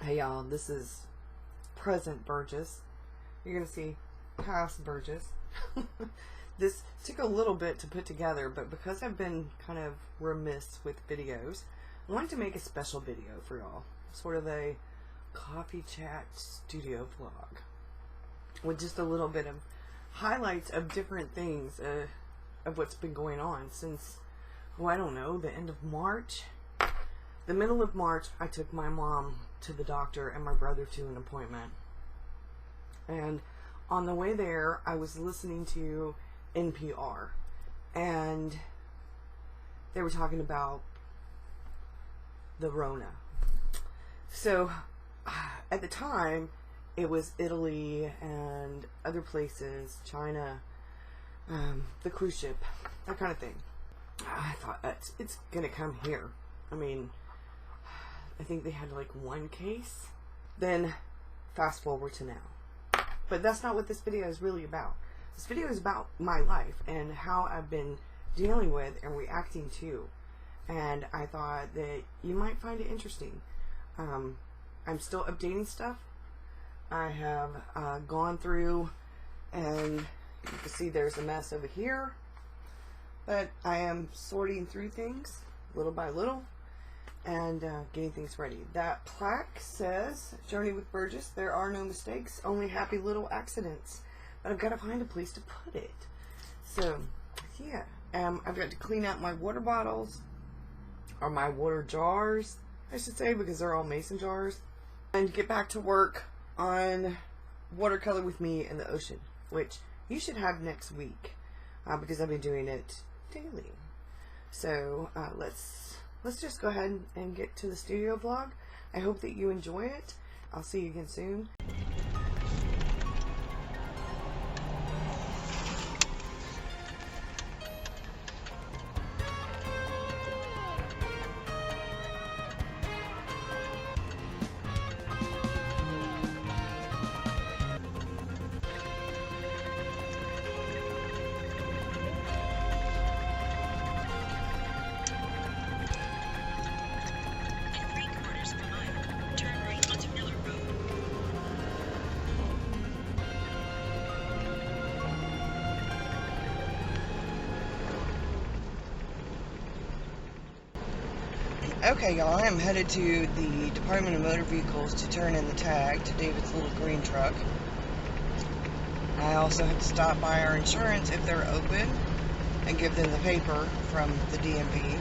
Hey y'all, this is present Burgess. You're gonna see past Burgess. This took a little bit to put together, but because I've been kind of remiss with videos, I wanted to make a special video for y'all. Sort of a coffee chat studio vlog with just a little bit of highlights of different things of what's been going on since, I don't know, the end of March. The middle of March, I took my mom to the doctor and my brother to an appointment. And on the way there, I was listening to NPR. And they were talking about the Rona. So, at the time, it was Italy and other places, China, the cruise ship, that kind of thing. I thought, it's gonna come here. I mean, I think they had like one case. Then fast forward to now. But that's not what this video is really about. This video is about my life and how I've been dealing with and reacting to. And I thought that you might find it interesting. I'm still updating stuff. I have gone through, and you can see there's a mess over here. But I am sorting through things little by little and getting things ready. That plaque says, Journey with Burgess, there are no mistakes, only happy little accidents. But I've got to find a place to put it. So, yeah. I've got to clean out my water bottles, or my water jars, I should say, because they're all mason jars. And get back to work on Watercolor with Me in the Ocean, which you should have next week, because I've been doing it daily. So, let's just go ahead and get to the studio vlog. I hope that you enjoy it. I'll see you again soon. Okay, y'all, I am headed to the Department of Motor Vehicles to turn in the tag to David's little green truck. I also have to stop by our insurance if they're open and give them the paper from the DMV.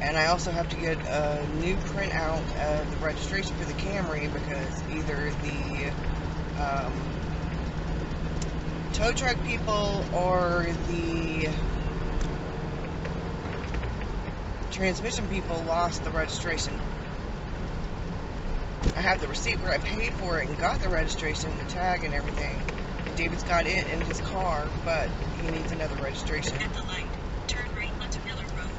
And I also have to get a new printout of the registration for the Camry because either the tow truck people or the transmission people lost the registration. I have the receipt where I paid for it and got the registration, the tag and everything. And David's got it in his car, but he needs another registration. At the light, turn right onto Miller Road.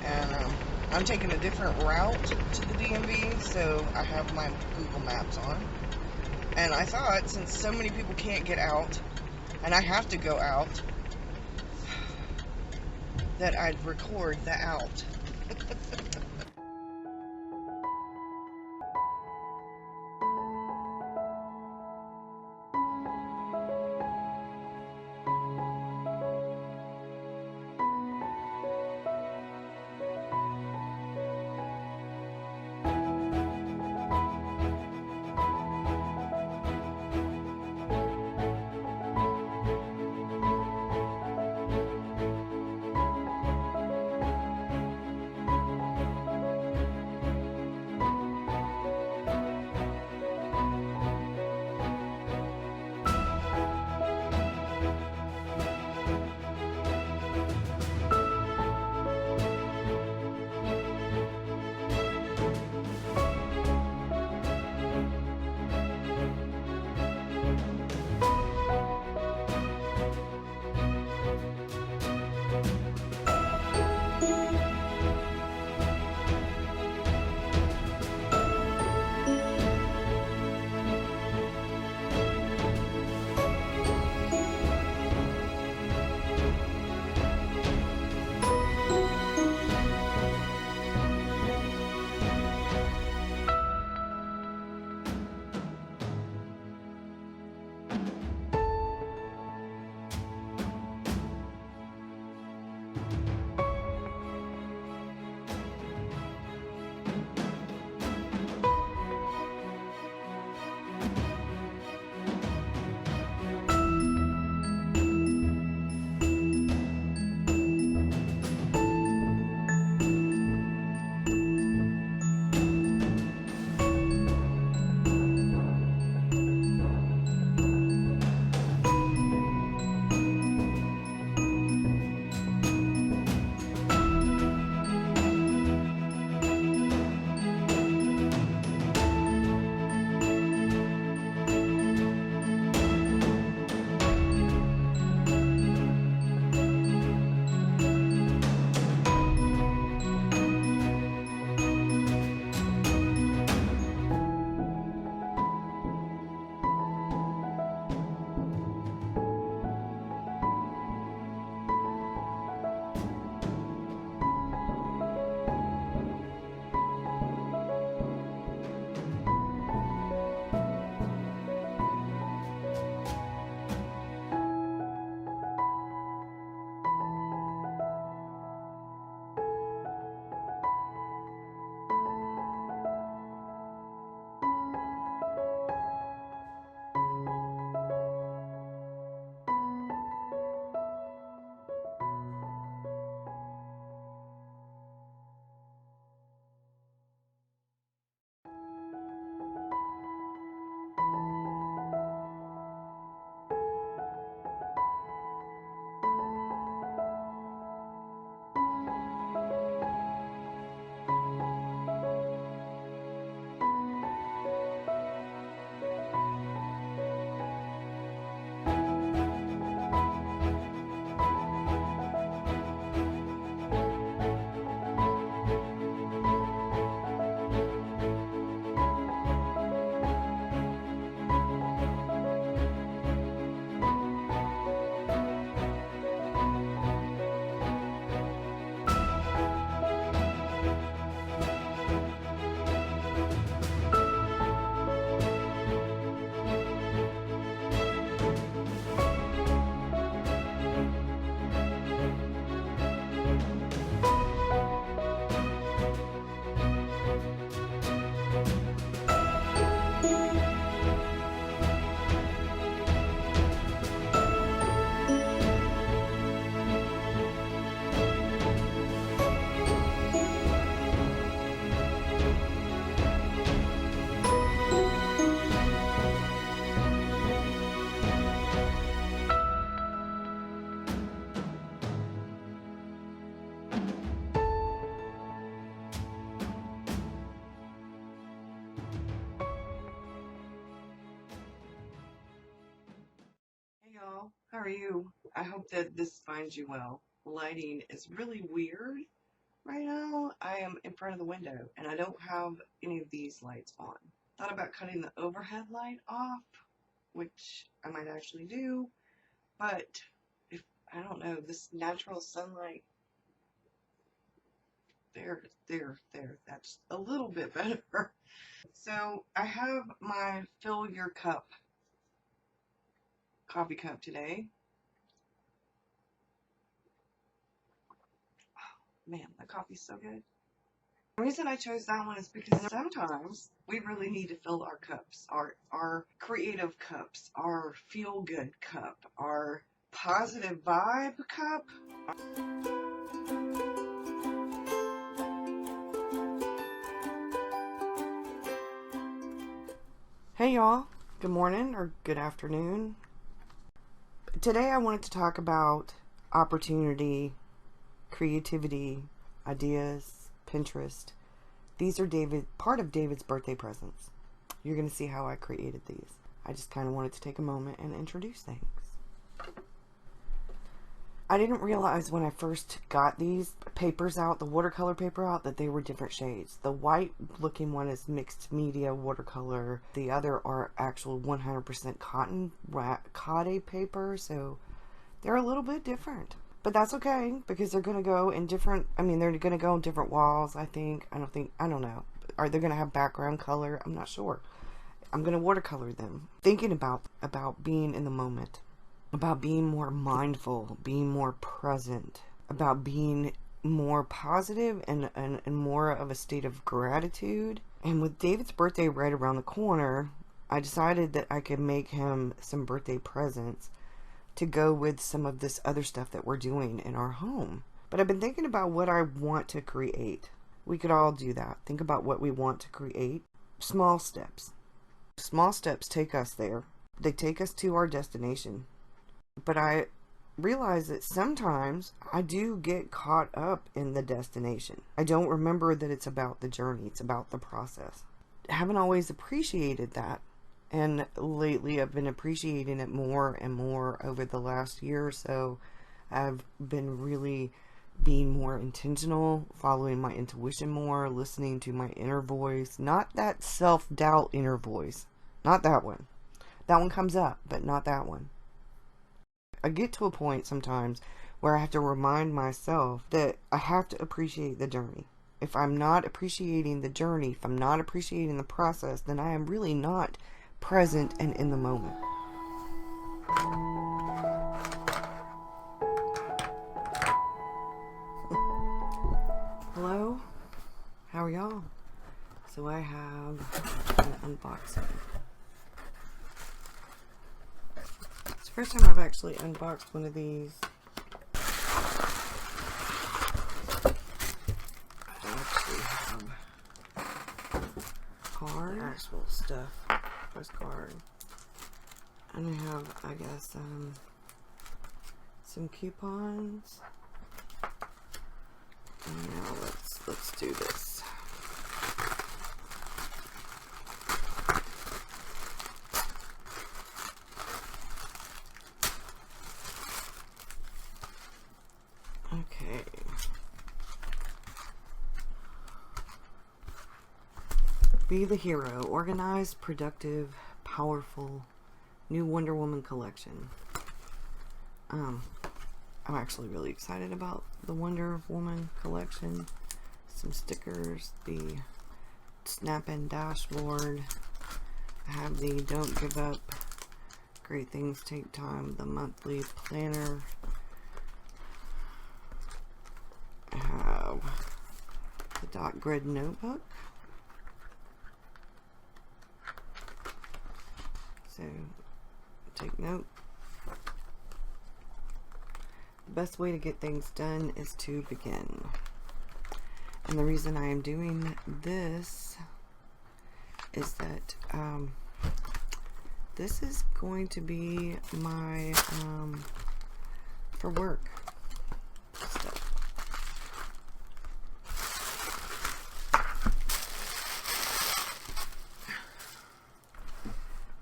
And I'm taking a different route to the DMV, so I have my Google Maps on. And I thought, since so many people can't get out, and I have to go out, that I'd record the out. are you? I hope that this finds you well. Lighting is really weird right now. I am in front of the window and I don't have any of these lights on. Thought about cutting the overhead light off, which I might actually do, but if I don't know, this natural sunlight, there, that's a little bit better. So I have my fill your cup coffee cup today. Man, that coffee's so good. The reason I chose that one is because sometimes we really need to fill our cups, our creative cups, our feel-good cup, our positive vibe cup. Hey y'all, good morning or good afternoon. Today I wanted to talk about opportunity, creativity, ideas, Pinterest. These are part of David's birthday presents. You're going to see how I created these. I just kind of wanted to take a moment and introduce things. I didn't realize when I first got these papers out, the watercolor paper out, that they were different shades. The white looking one is mixed media watercolor. The other are actual 100% cotton Kade paper, so they're a little bit different. But that's okay, because they're going to go in different, they're going to go on different walls, I think. I don't know. Are they going to have background color? I'm not sure. I'm going to watercolor them. Thinking about being in the moment, about being more mindful, being more present, about being more positive and more of a state of gratitude. And with David's birthday right around the corner, I decided that I could make him some birthday presents to go with some of this other stuff that we're doing in our home. But I've been thinking about what I want to create. We could all do that. Think about what we want to create. Small steps. Small steps take us there. They take us to our destination. But I realize that sometimes I do get caught up in the destination. I don't remember that it's about the journey. It's about the process. I haven't always appreciated that. And lately I've been appreciating it more and more over the last year or so. I've been really being more intentional, following my intuition more, listening to my inner voice. Not that self-doubt inner voice. Not that one. That one comes up, but not that one. I get to a point sometimes where I have to remind myself that I have to appreciate the journey. If I'm not appreciating the journey, if I'm not appreciating the process, then I am really not present and in the moment. Hello? How are y'all? So I have an unboxing. It's the first time I've actually unboxed one of these. I actually have card, actual stuff. Postcard, and I have, I guess, some coupons. And now let's do this. Okay. Be the hero. Organized, productive, powerful, new Wonder Woman collection. I'm actually really excited about the Wonder Woman collection. Some stickers, the snap-in dashboard. I have the Don't Give Up, Great Things Take Time, the monthly planner. I have the dot grid notebook. So, take note. The best way to get things done is to begin. And the reason I am doing this is that this is going to be my for work stuff.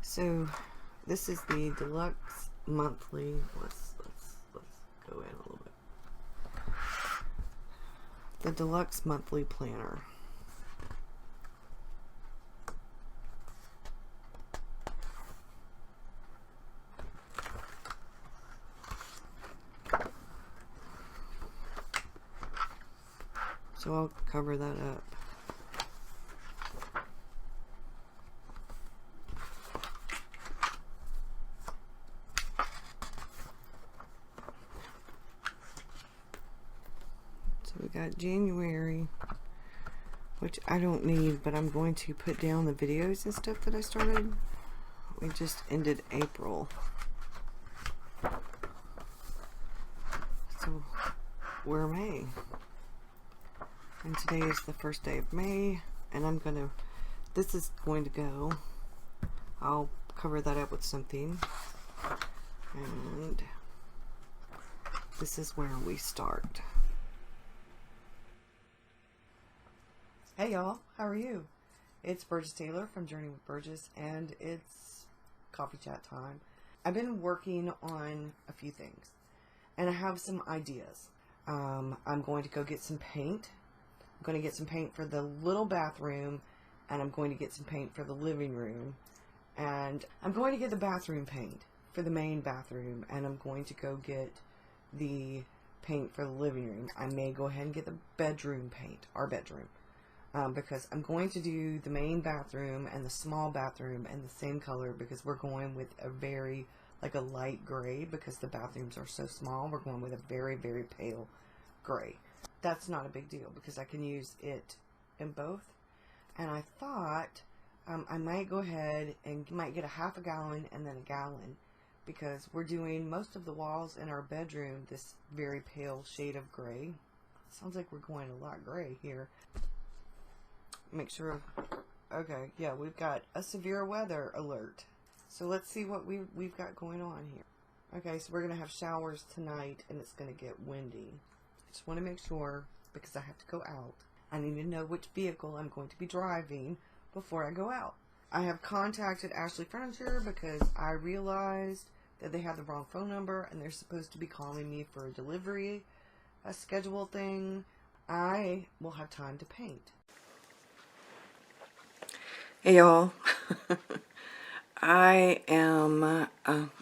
So this is the deluxe monthly, let's the deluxe monthly planner. So I'll cover that up. So we got January, which I don't need, but I'm going to put down the videos and stuff that I started. We just ended April. So we're May. And today is the first day of May, and this is going to go, I'll cover that up with something, and this is where we start. Hey y'all, how are you? It's Burgess Taylor from Journey with Burgess, and it's coffee chat time. I've been working on a few things, and I have some ideas. I'm going to go get some paint. I'm going to get some paint for the little bathroom, and I'm going to get some paint for the living room, and I'm going to get the bathroom paint for the main bathroom, and I'm going to go get the paint for the living room. I may go ahead and get the bedroom paint, our bedroom, because I'm going to do the main bathroom and the small bathroom in the same color, because we're going with a very, like a light gray, because the bathrooms are so small. We're going with a very, very pale gray. That's not a big deal because I can use it in both. And I thought I might go ahead and might get a half a gallon and then a gallon, because we're doing most of the walls in our bedroom this very pale shade of gray. Sounds like we're going a lot gray here. Make sure. Okay, yeah, we've got a severe weather alert. So let's see what we've got going on here. Okay, so we're going to have showers tonight, and it's going to get windy. Just want to make sure, because I have to go out. I need to know which vehicle I'm going to be driving before I go out. I have contacted Ashley Furniture because I realized that they had the wrong phone number, and they're supposed to be calling me for a delivery, a schedule thing. I will have time to paint. Hey y'all. I am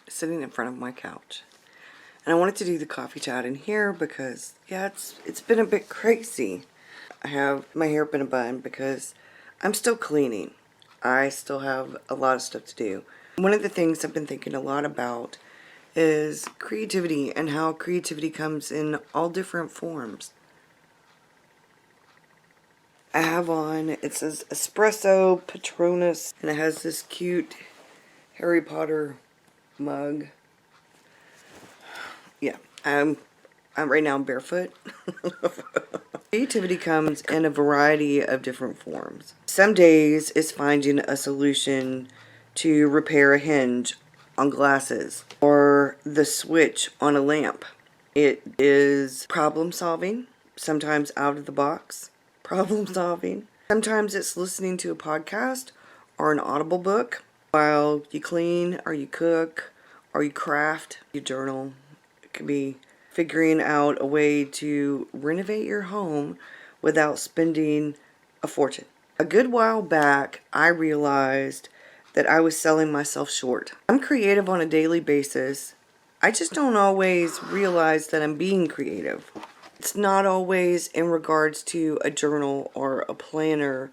sitting in front of my couch, and I wanted to do the coffee chat in here because, yeah, it's been a bit crazy. I have my hair up in a bun because I'm still cleaning. I still have a lot of stuff to do. One of the things I've been thinking a lot about is creativity, and how creativity comes in all different forms. I have on, it says Espresso Patronus, and it has this cute Harry Potter mug. Yeah, I'm right now barefoot. Creativity comes in a variety of different forms. Some days it's finding a solution to repair a hinge on glasses, or the switch on a lamp. It is problem solving, sometimes out of the box problem solving. Sometimes it's listening to a podcast or an Audible book while you clean, or you cook, or you craft, you journal. It could be figuring out a way to renovate your home without spending a fortune. A good while back, I realized that I was selling myself short. I'm creative on a daily basis. I just don't always realize that I'm being creative. It's not always in regards to a journal or a planner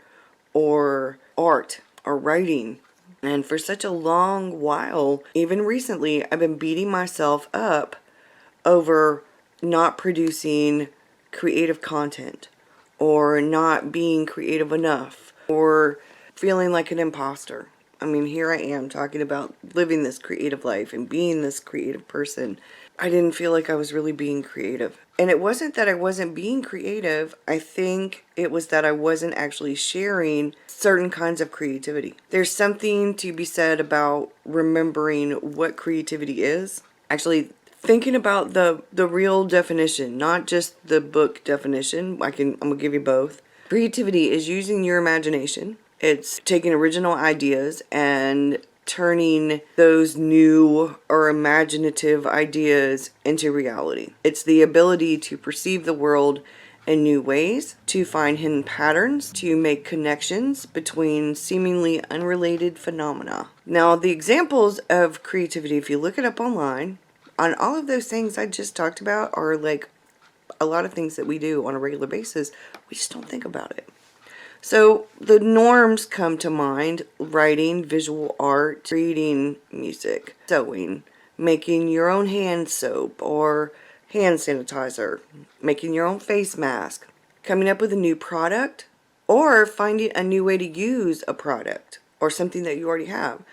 or art or writing. And for such a long while, even recently, I've been beating myself up over not producing creative content, or not being creative enough, or feeling like an imposter. I mean, here I am talking about living this creative life and being this creative person. I didn't feel like I was really being creative. And it wasn't that I wasn't being creative. I think it was that I wasn't actually sharing certain kinds of creativity. There's something to be said about remembering what creativity is. Actually thinking about the real definition, not just the book definition. I'm gonna give you both. Creativity is using your imagination. It's taking original ideas and turning those new or imaginative ideas into reality. It's the ability to perceive the world in new ways, to find hidden patterns, to make connections between seemingly unrelated phenomena. Now, the examples of creativity, if you look it up online, on all of those things I just talked about are like a lot of things that we do on a regular basis. We just don't think about it. So the norms come to mind: writing, visual art, reading, music, sewing, making your own hand soap or hand sanitizer, making your own face mask, coming up with a new product, or finding a new way to use a product or something that you already have.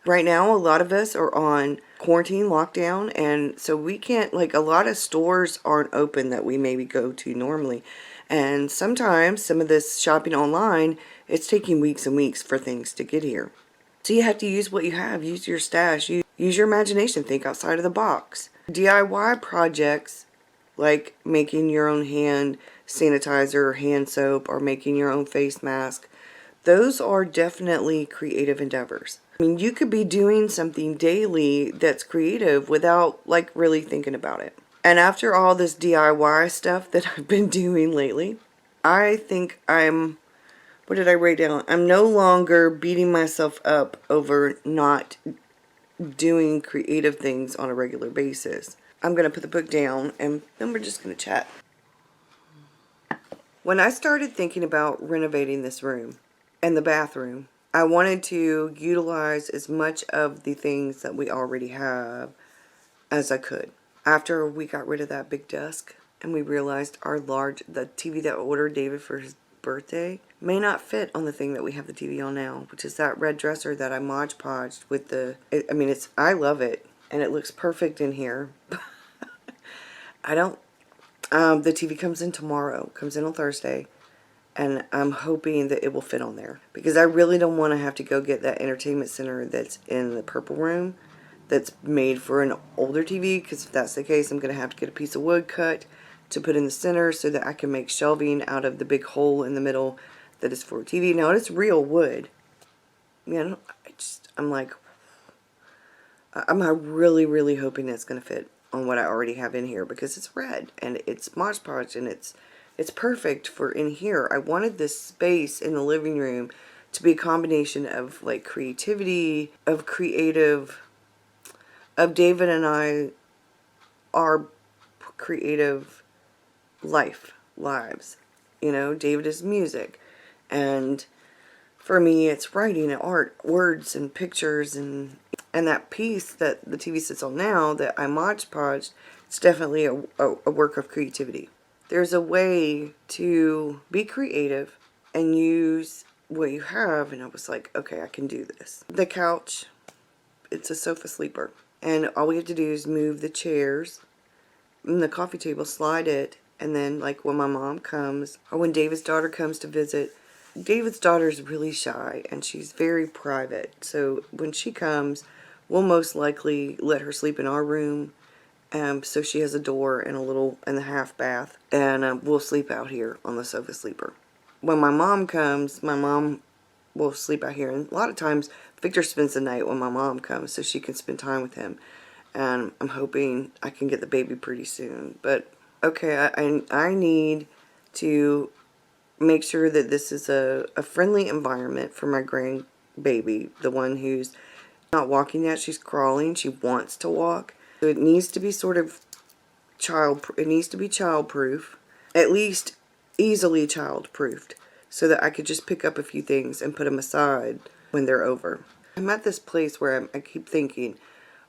Right now, a lot of us are on quarantine, lockdown, and so we can't, like, a lot of stores aren't open that we maybe go to normally. And sometimes some of this shopping online, it's taking weeks and weeks for things to get here. So you have to use what you have, use your stash, use your imagination, think outside of the box. DIY projects like making your own hand sanitizer or hand soap or making your own face mask, those are definitely creative endeavors. I mean, you could be doing something daily that's creative without like really thinking about it. And after all this DIY stuff that I've been doing lately, I think what did I write down? I'm no longer beating myself up over not doing creative things on a regular basis. I'm going to put the book down and then we're just going to chat. When I started thinking about renovating this room and the bathroom, I wanted to utilize as much of the things that we already have as I could. After we got rid of that big desk and we realized the TV that I ordered David for his birthday may not fit on the thing that we have the TV on now, which is that red dresser that I Mod Podged with I love it and it looks perfect in here. The TV comes in tomorrow, comes in on Thursday, and I'm hoping that it will fit on there because I really don't want to have to go get that entertainment center that's in the purple room that's made for an older TV, because if that's the case, I'm going to have to get a piece of wood cut to put in the center so that I can make shelving out of the big hole in the middle that is for TV. Now, it's real wood. I'm really, really hoping it's going to fit on what I already have in here because it's red and it's Mod Podge and it's perfect for in here. I wanted this space in the living room to be a combination of like creativity, of David and I, our creative lives. David is music, and for me it's writing and art, words and pictures, and that piece that the TV sits on now that I Mod Podged, it's definitely a work of creativity. There's a way to be creative and use what you have, and I was like, okay, I can do this. The couch, it's a sofa sleeper, and all we have to do is move the chairs and the coffee table, slide it, and then like when my mom comes or when David's daughter comes to visit. David's daughter is really shy and she's very private, so when she comes, we'll most likely let her sleep in our room. So she has a door and a half bath, and we'll sleep out here on the sofa sleeper. When my mom comes, my mom will sleep out here, and a lot of times Victor spends the night when my mom comes so she can spend time with him, and I'm hoping I can get the baby pretty soon. But okay, I need to make sure that this is a friendly environment for my grandbaby, the one who's not walking yet. She's crawling. She wants to walk. So it needs to be childproof, at least easily childproofed, so that I could just pick up a few things and put them aside when they're over. I'm at this place where I keep thinking,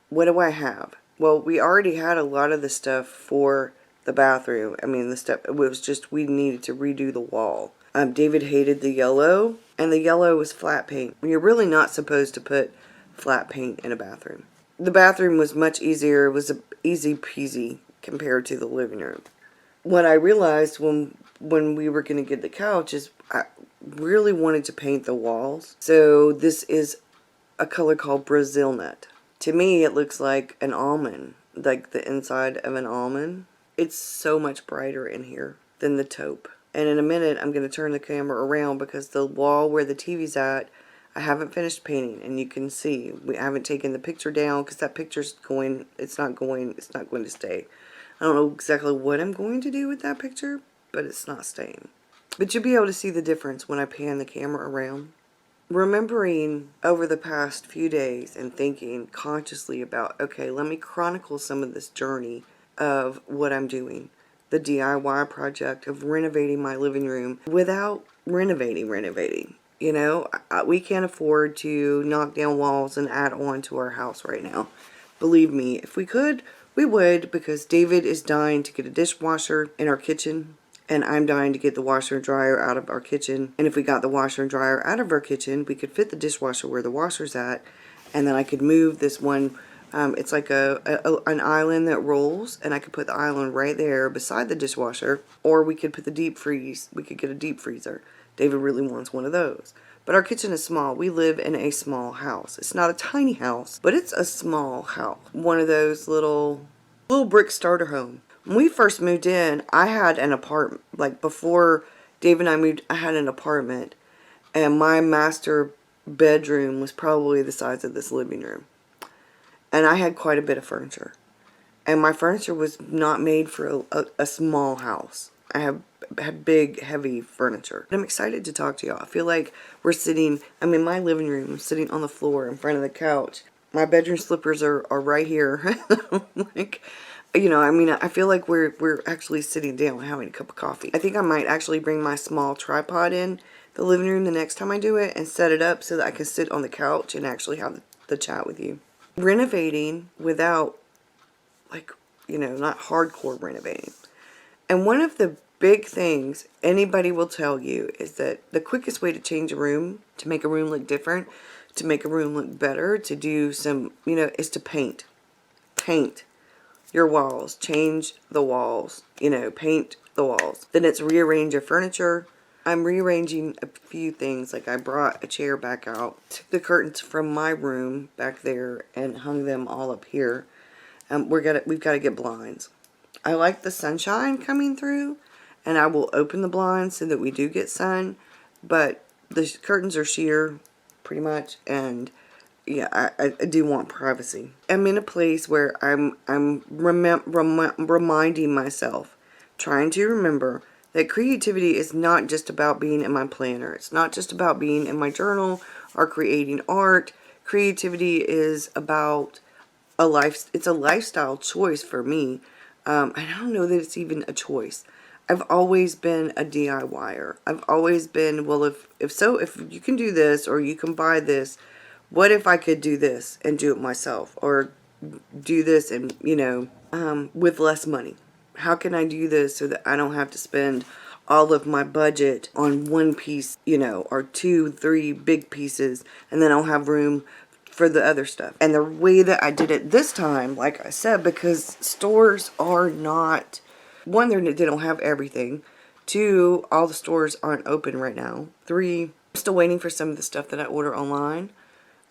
what do I have? Well, we already had a lot of the stuff for the bathroom. I mean, it was just we needed to redo the wall. David hated the yellow, and the yellow was flat paint. You're really not supposed to put flat paint in a bathroom. The bathroom was much easier. It was easy peasy compared to the living room. What I realized when we were going to get the couch is I really wanted to paint the walls. So this is a color called Brazil Nut. To me, it looks like an almond, like the inside of an almond. It's so much brighter in here than the taupe. And in a minute, I'm going to turn the camera around because the wall where the TV's at, I haven't finished painting, and you can see I haven't taken the picture down because that picture's it's not going to stay. I don't know exactly what I'm going to do with that picture, but it's not staying. But you'll be able to see the difference when I pan the camera around. Remembering over the past few days and thinking consciously about, okay, let me chronicle some of this journey of what I'm doing. The DIY project of renovating my living room without renovating. You know, we can't afford to knock down walls and add on to our house right now. Believe me, if we could, we would, because David is dying to get a dishwasher in our kitchen. And I'm dying to get the washer and dryer out of our kitchen. And if we got the washer and dryer out of our kitchen, we could fit the dishwasher where the washer's at. And then I could move this one. It's like an island that rolls. And I could put the island right there beside the dishwasher. Or we could put the deep freeze. We could get a deep freezer. David really wants one of those. But our kitchen is small. We live in a small house. It's not a tiny house, but it's a small house. One of those little brick starter home. When we first moved in, I had an apartment. Like before Dave and I moved, I had an apartment. And my master bedroom was probably the size of this living room. And I had quite a bit of furniture. And my furniture was not made for a small house. I had big, heavy furniture. I'm excited to talk to y'all. I feel like we're sitting, I'm in my living room, I'm sitting on the floor in front of the couch. My bedroom slippers are right here. Like, you know, I mean, I feel like we're actually sitting down having a cup of coffee. I think I might actually bring my small tripod in the living room the next time I do it and set it up so that I can sit on the couch and actually have the chat with you. Renovating without, like, you know, not hardcore renovating. And one of the big things anybody will tell you is that the quickest way to change a room, to make a room look different, to make a room look better, to do some, you know, is to paint. Paint your walls, change the walls, you know, paint the walls. Then it's rearrange your furniture. I'm rearranging a few things, like I brought a chair back out, took the curtains from my room back there and hung them all up here. We've got to get blinds. I like the sunshine coming through, and I will open the blinds so that we do get sun, but the curtains are sheer pretty much, and yeah, I do want privacy. I'm in a place where I'm reminding myself, trying to remember that creativity is not just about being in my planner. It's not just about being in my journal or creating art. Creativity is about it's a lifestyle choice for me. I don't know that it's even a choice. I've always been a DIYer. I've always been, well, if you can do this or you can buy this, what if I could do this and do it myself, or do this and, you know, with less money? How can I do this so that I don't have to spend all of my budget on one piece, you know, or 2, 3 big pieces, and then I'll have room for the other stuff. And the way that I did it this time, like I said, because stores are not, one, they don't have everything. 2, all the stores aren't open right now. 3, I'm still waiting for some of the stuff that I order online.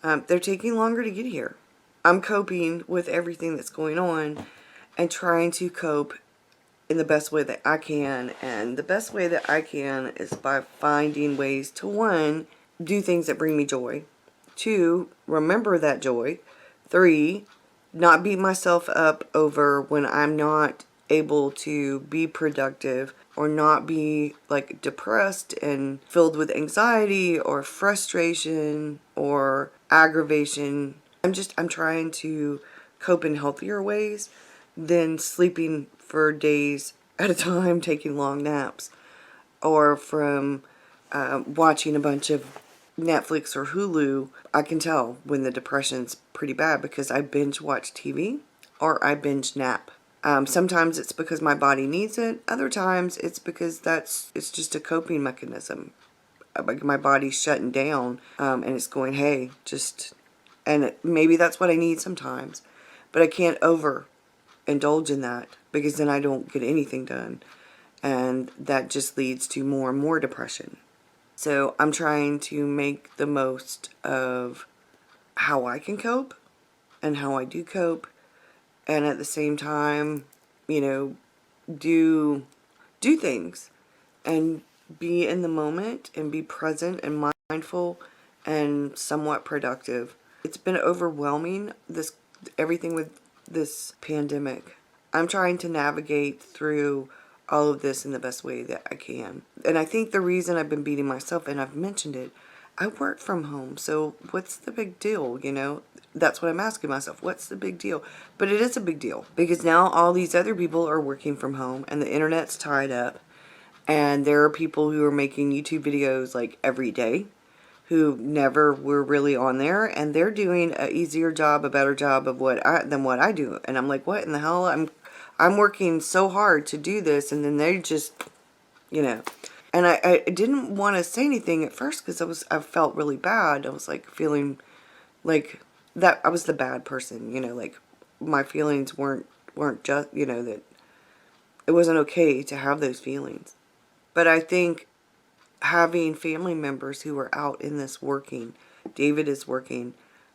They're taking longer to get here. I'm coping with everything that's going on and trying to cope in the best way that I can. And the best way that I can is by finding ways to, 1, do things that bring me joy. 2, remember that joy. 3, not beat myself up over when I'm not able to be productive, or not be like depressed and filled with anxiety or frustration or aggravation. I'm trying to cope in healthier ways than sleeping for days at a time, taking long naps, or from watching a bunch of Netflix or Hulu. I can tell when the depression's pretty bad because I binge watch TV or I binge nap. Sometimes it's because my body needs it. Other times it's because it's just a coping mechanism. Like my body's shutting down, and it's going, hey, maybe that's what I need sometimes. But I can't overindulge in that, because then I don't get anything done. And that just leads to more and more depression. So I'm trying to make the most of how I can cope and how I do cope. And at the same time, you know, do things and be in the moment and be present and mindful and somewhat productive. It's been overwhelming, everything with this pandemic. I'm trying to navigate through all of this in the best way that I can. And I think the reason I've been beating myself, and I've mentioned it, I work from home, so what's the big deal, you know? That's what I'm asking myself. What's the big deal? But it is a big deal, because now all these other people are working from home, and the internet's tied up, and there are people who are making YouTube videos like every day, who never were really on there, and they're doing an easier job, a better job of than what I do. And I'm like, what in the hell? I'm working so hard to do this, and then they just, you know. And I didn't want to say anything at first because I felt really bad. I was like feeling like that I was the bad person, you know, like my feelings weren't just, you know, that it wasn't okay to have those feelings. But I think having family members who are out in this working, David is working,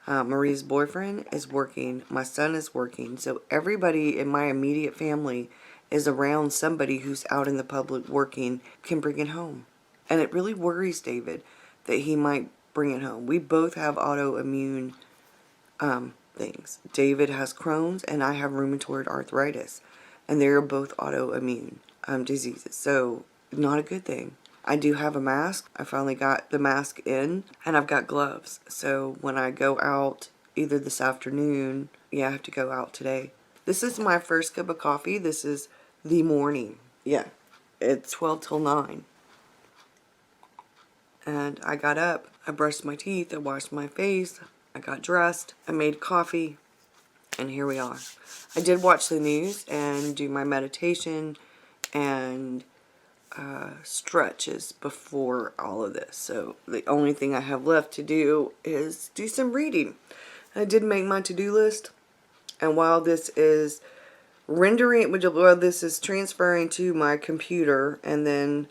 Marie's boyfriend is working, my son is working, so everybody in my immediate family is around somebody who's out in the public working, can bring it home. And it really worries David that he might bring it home. We both have autoimmune things. David has Crohn's and I have rheumatoid arthritis. And they're both autoimmune diseases. So, not a good thing. I do have a mask. I finally got the mask in. And I've got gloves. So, when I go out, either this afternoon, yeah, I have to go out today. This is my first cup of coffee. This is the morning. Yeah, it's 12 till 9. And I got up, I brushed my teeth, I washed my face, I got dressed, I made coffee, and here we are. I did watch the news and do my meditation and stretches before all of this. So the only thing I have left to do is do some reading. I did make my to-do list. And while this is this is transferring to my computer and then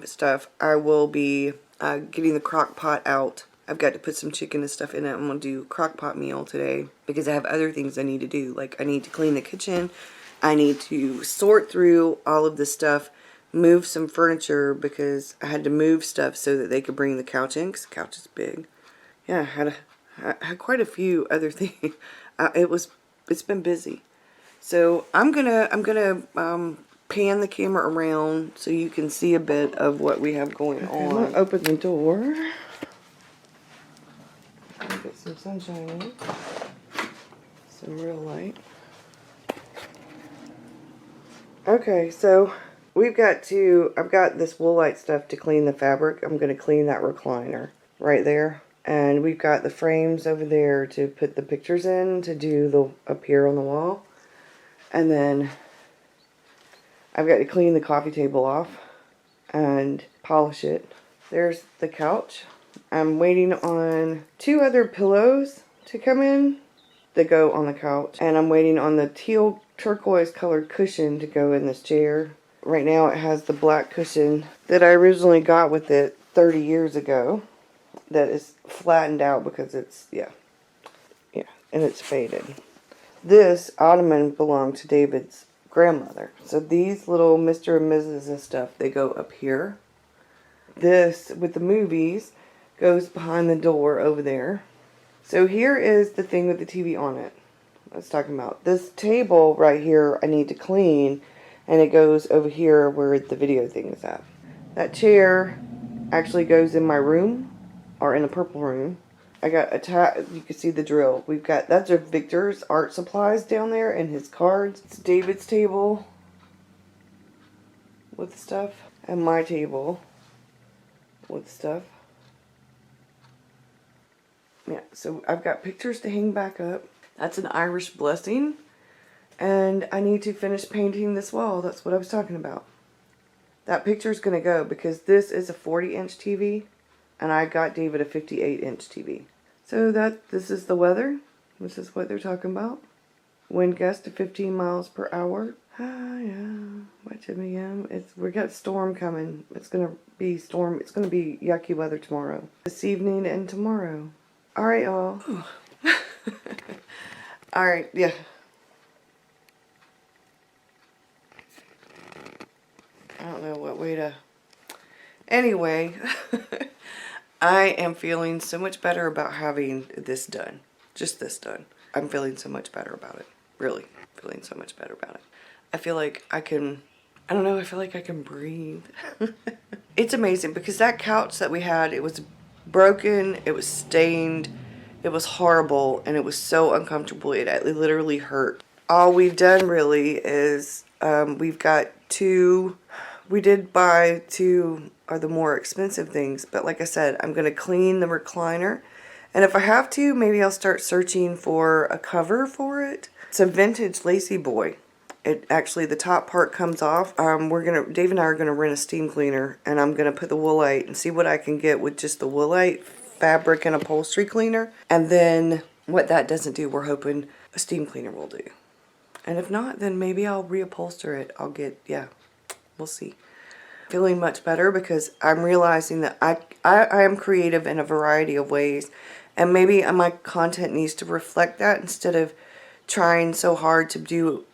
stuff, I will be getting the crock pot out. I've got to put some chicken and stuff in it. I'm going to do crock pot meal today because I have other things I need to do. Like I need to clean the kitchen. I need to sort through all of this stuff, move some furniture because I had to move stuff so that they could bring the couch in because the couch is big. Yeah, I had quite a few other things. It's been busy. So I'm gonna pan the camera around so you can see a bit of what we have going on. I'm gonna open the door. Get some sunshine in. Some real light. Okay, so I've got this Woolite stuff to clean the fabric. I'm gonna clean that recliner right there. And we've got the frames over there to put the pictures in, to do up here on the wall. And then I've got to clean the coffee table off and polish it. There's the couch. I'm waiting on 2 other pillows to come in that go on the couch. And I'm waiting on the teal turquoise colored cushion to go in this chair. Right now it has the black cushion that I originally got with it 30 years ago. That is flattened out because it's, yeah, and it's faded. This ottoman belonged to David's grandmother. So these little Mr. and Mrs. and stuff, they go up here. This, with the movies, goes behind the door over there. So here is the thing with the TV on it. I was talking about. This table right here I need to clean, and it goes over here where the video thing is at. That chair actually goes in my room. Or in a purple room. I got you can see the drill. That's Victor's art supplies down there and his cards. It's David's table with stuff. And my table with stuff. Yeah, so I've got pictures to hang back up. That's an Irish blessing. And I need to finish painting this wall. That's what I was talking about. That picture's going to go because this is a 40-inch TV. And I got David a 58-inch TV. So this is the weather. This is what they're talking about. Wind gust to 15 miles per hour. Yeah. By 10 a.m. We got storm coming. It's gonna be yucky weather tomorrow. This evening and tomorrow. Alright, y'all. Alright, yeah. I don't know what way to... Anyway... I am feeling so much better about having this done. Just this done. I'm feeling so much better about it. Really feeling so much better about it. I feel like I can I don't know, I feel like I can breathe. It's amazing because that couch that we had, it was broken, it was stained, it was horrible, and it was so uncomfortable. It literally hurt. All we've done really is we've got two. We did buy two of the more expensive things, but like I said, I'm going to clean the recliner. And if I have to, maybe I'll start searching for a cover for it. It's a vintage Lazy Boy. It actually, the top part comes off. Dave and I are gonna rent a steam cleaner, and I'm gonna put the Woolite and see what I can get with just the Woolite fabric and upholstery cleaner. And then what that doesn't do, we're hoping a steam cleaner will do. And if not, then maybe I'll reupholster it. Yeah, we'll see. Feeling much better because I'm realizing that I am creative in a variety of ways, and maybe my content needs to reflect that instead of trying so hard to do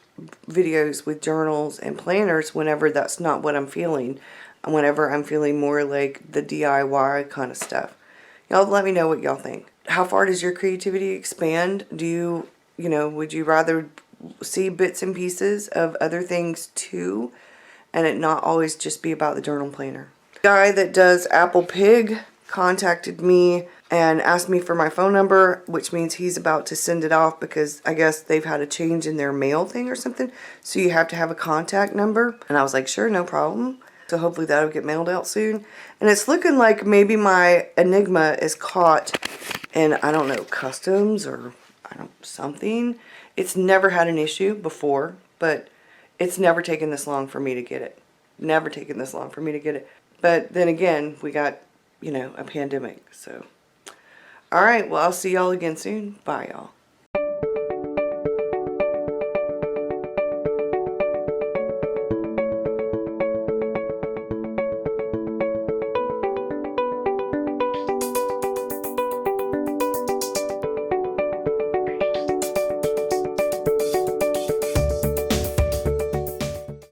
videos with journals and planners whenever that's not what I'm feeling, and whenever I'm feeling more like the DIY kind of stuff. Y'all let me know what y'all think. How far does your creativity expand? Do would you rather see bits and pieces of other things too, and it not always just be about the journal planner? The guy that does Apple Pig contacted me and asked me for my phone number, which means he's about to send it off because I guess they've had a change in their mail thing or something. So you have to have a contact number. And I was like, sure, no problem. So hopefully that'll get mailed out soon. And it's looking like maybe my Enigma is caught in, I don't know, customs or something. It's never had an issue before, but it's never taken this long for me to get it. Never taken this long for me to get it. But then again, we got, a pandemic, so. Alright, well, I'll see y'all again soon. Bye, y'all.